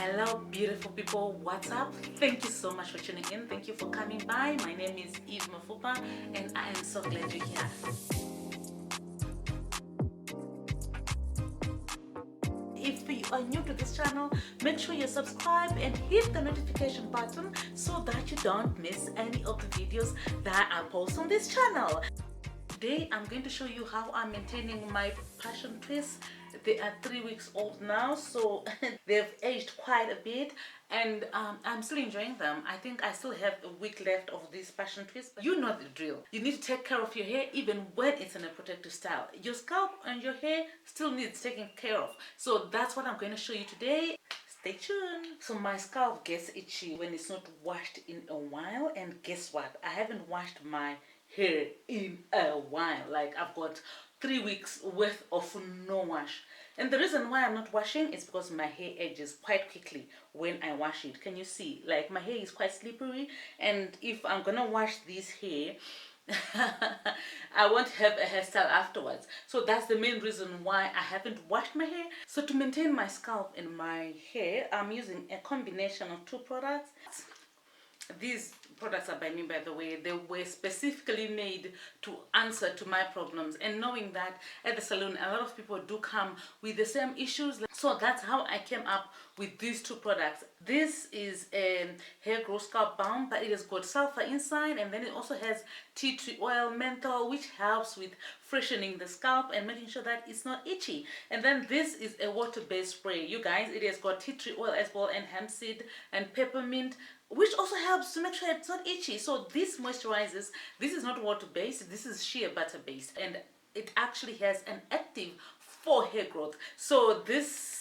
Hello beautiful people, what's up? Thank you so much for tuning in. Thank you for coming by. My name is Eve Mafupa and I am so glad you're here. If you are new to this channel, make sure you subscribe and hit the notification button so that you don't miss any of the videos that I post on this channel. Today I'm going to show you how I'm maintaining my passion twists. They are 3 weeks old now, so they've aged quite a bit, and I'm still enjoying them. I think I still have a week left of these passion twists. You know the drill. You need to take care of your hair even when it's in a protective style. Your scalp and your hair still needs taking care of. So that's what I'm going to show you today. Stay tuned. So my scalp gets itchy when it's not washed in a while, and guess what? I haven't washed my hair in a while. Like, I've got 3 weeks worth of no wash, and the reason why I'm not washing is because my hair ages quite quickly when I wash it. Can you see? Like, my hair is quite slippery, and if I'm gonna wash this hair I won't have a hairstyle afterwards. So that's the main reason why I haven't washed my hair. So to maintain my scalp and my hair, I'm using a combination of 2 products. These products are by me, by the way. They were specifically made to answer to my problems, and knowing that at the salon a lot of people do come with the same issues, so that's how I came up with these 2 products. This is a hair Grow Scalp Balm, but it has got sulfur inside, and then it also has tea tree oil menthol, which helps with freshening the scalp and making sure that it's not itchy. And then this is a water-based spray, you guys. It has got tea tree oil as well, and hemp seed and peppermint, which also helps to make sure it's not itchy. So this moisturizes. This is not water-based, this is shea butter-based, and it actually has an active for hair growth. So this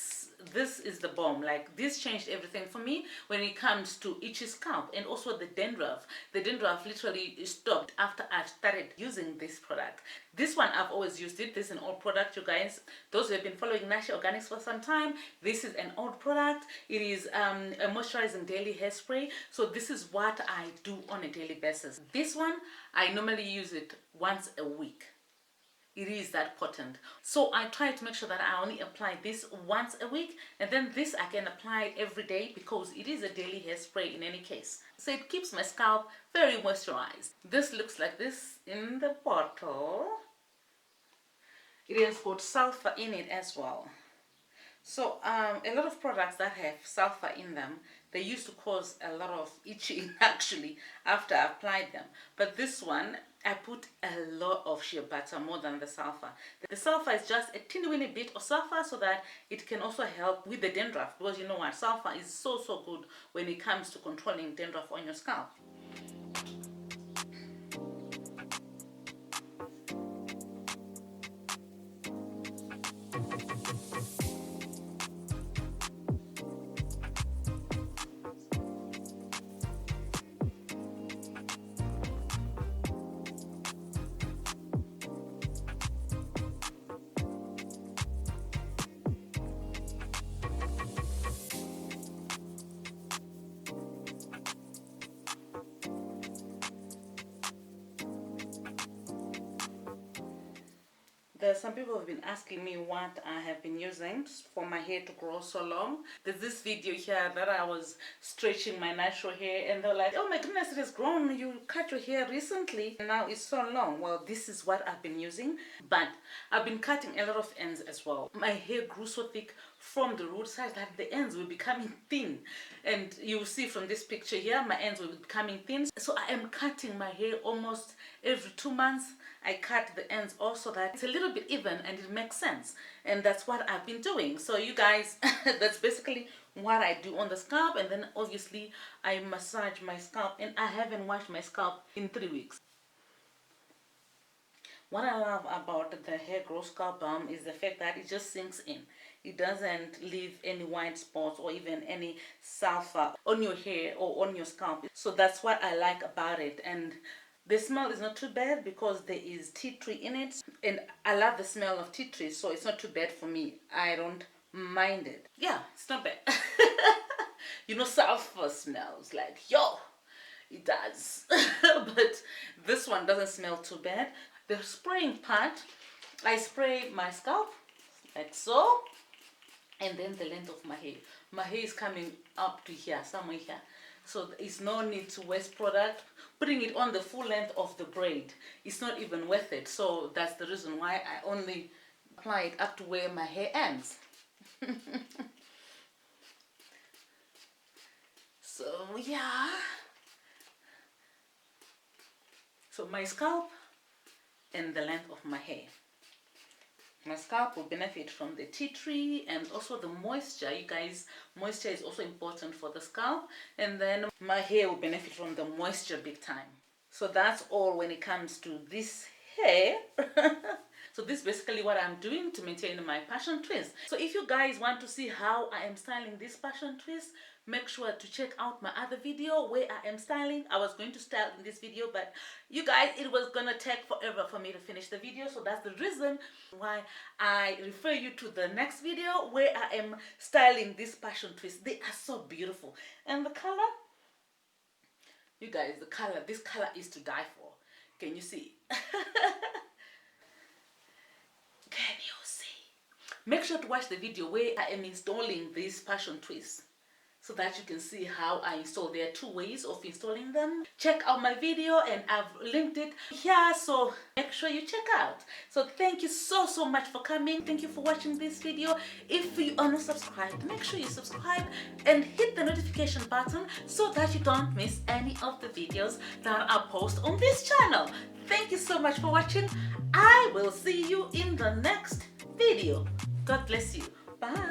is the bomb. Like, this changed everything for me when it comes to itchy scalp, and also the dandruff. The dandruff literally stopped after I started using this product. This one, I've always used it. This is an old product, you guys. Those who have been following Nashi Organics for some time, this is an old product. It is a moisturizing daily hairspray. So this is what I do on a daily basis. This one, I normally use it once a week. It is that potent. So I try to make sure that I only apply this once a week, and then this I can apply every day because it is a daily hairspray in any case. So it keeps my scalp very moisturized. This looks like this in the bottle. It has got sulfur in it as well. So a lot of products that have sulfur in them, they used to cause a lot of itching actually after I applied them. But this one, I put a lot of shea butter, more than the sulfur. The sulfur is just a teeny bit of sulfur so that it can also help with the dandruff, because you know what, sulfur is so good when it comes to controlling dandruff on your scalp. There's some people have been asking me what I have been using for my hair to grow so long. There's this video here that I was stretching my natural hair, and they're like, oh my goodness, it has grown. You cut your hair recently and now it's so long. Well, this is what I've been using, but I've been cutting a lot of ends as well. My hair grew so thick from the root side that the ends were becoming thin, and you'll see from this picture here, my ends were becoming thin. So I am cutting my hair almost every 2 months. I cut the ends also, that it's a little bit even and it makes sense, and that's what I've been doing. So you guys, that's basically what I do on the scalp. And then obviously I massage my scalp, and I haven't washed my scalp in 3 weeks. What I love about the Hair Grow Scalp Balm is the fact that it just sinks in. It doesn't leave any white spots or even any sulfur on your hair or on your scalp. So that's what I like about it. And the smell is not too bad because there is tea tree in it, and I love the smell of tea tree, so it's not too bad for me. I don't mind it. Yeah, it's not bad. You know, sulfur smells like, yo, it does. But this one doesn't smell too bad. The spraying part, I spray my scalp like so, and then the length of my hair. My hair is coming up to here, somewhere here. So it's no need to waste product. Putting it on the full length of the braid, it's not even worth it. So that's the reason why I only apply it up to where my hair ends. So yeah. So my scalp and the length of my hair. My scalp will benefit from the tea tree and also the moisture. You guys, moisture is also important for the scalp. And then my hair will benefit from the moisture big time. So that's all when it comes to this hair. So this is basically what I'm doing to maintain my passion twist. So if you guys want to see how I am styling this passion twist, make sure to check out my other video where I am styling. I was going to style in this video, but you guys, it was gonna take forever for me to finish the video. So that's the reason why I refer you to the next video where I am styling this passion twist. They are so beautiful. And the color, you guys, the color, this color is to die for. Can you see? Can you see? Make sure to watch the video where I am installing this passion twist so that you can see how I install. There are 2 ways of installing them. Check out my video and I've linked it here, so make sure you check out. So thank you so much for coming. Thank you for watching this video. If you are not subscribed, make sure you subscribe and hit the notification button so that you don't miss any of the videos that I post on this channel. Thank you so much for watching. I will see you in the next video. God bless you. Bye.